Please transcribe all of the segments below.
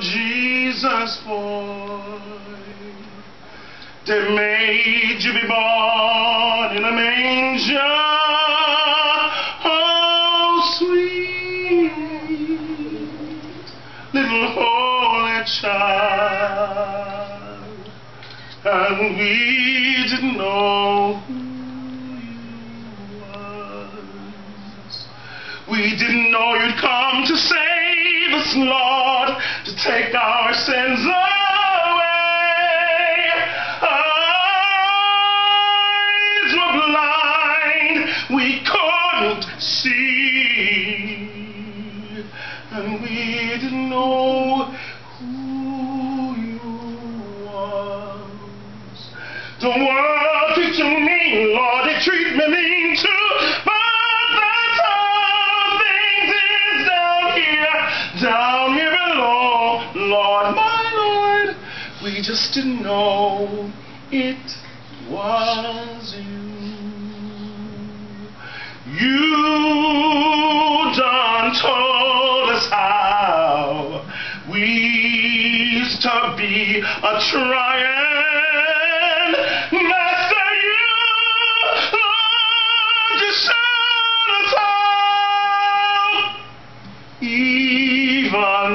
Jesus boy, they made you be born in a manger. Oh, sweet little holy child, and we didn't know who you was. We didn't know you'd come to save us, Lord, to take our sins away. Eyes were blind, we couldn't see, and we didn't know who you was. The world treats you mean, Lord, they treat me mean too, but that's all things is down here below, Lord, my Lord. We just didn't know it was you. You done told us how we used to be a trying. Master, you, Lord, you showed us how. Even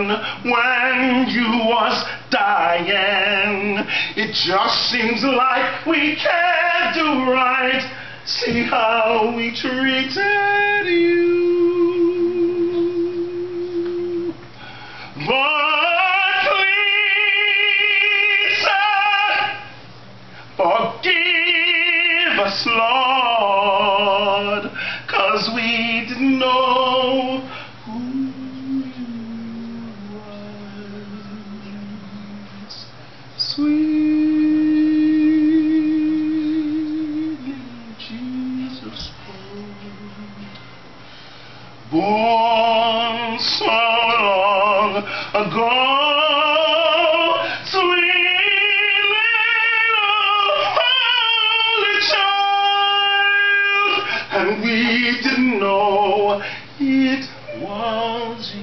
when you was dying, it just seems like we can't do right. See how we treated you. But please, sir, forgive us, Lord, 'cause we didn't know who you was. Sweet little Jesus boy, born so long ago. Sweet little holy child, and we didn't know it was you.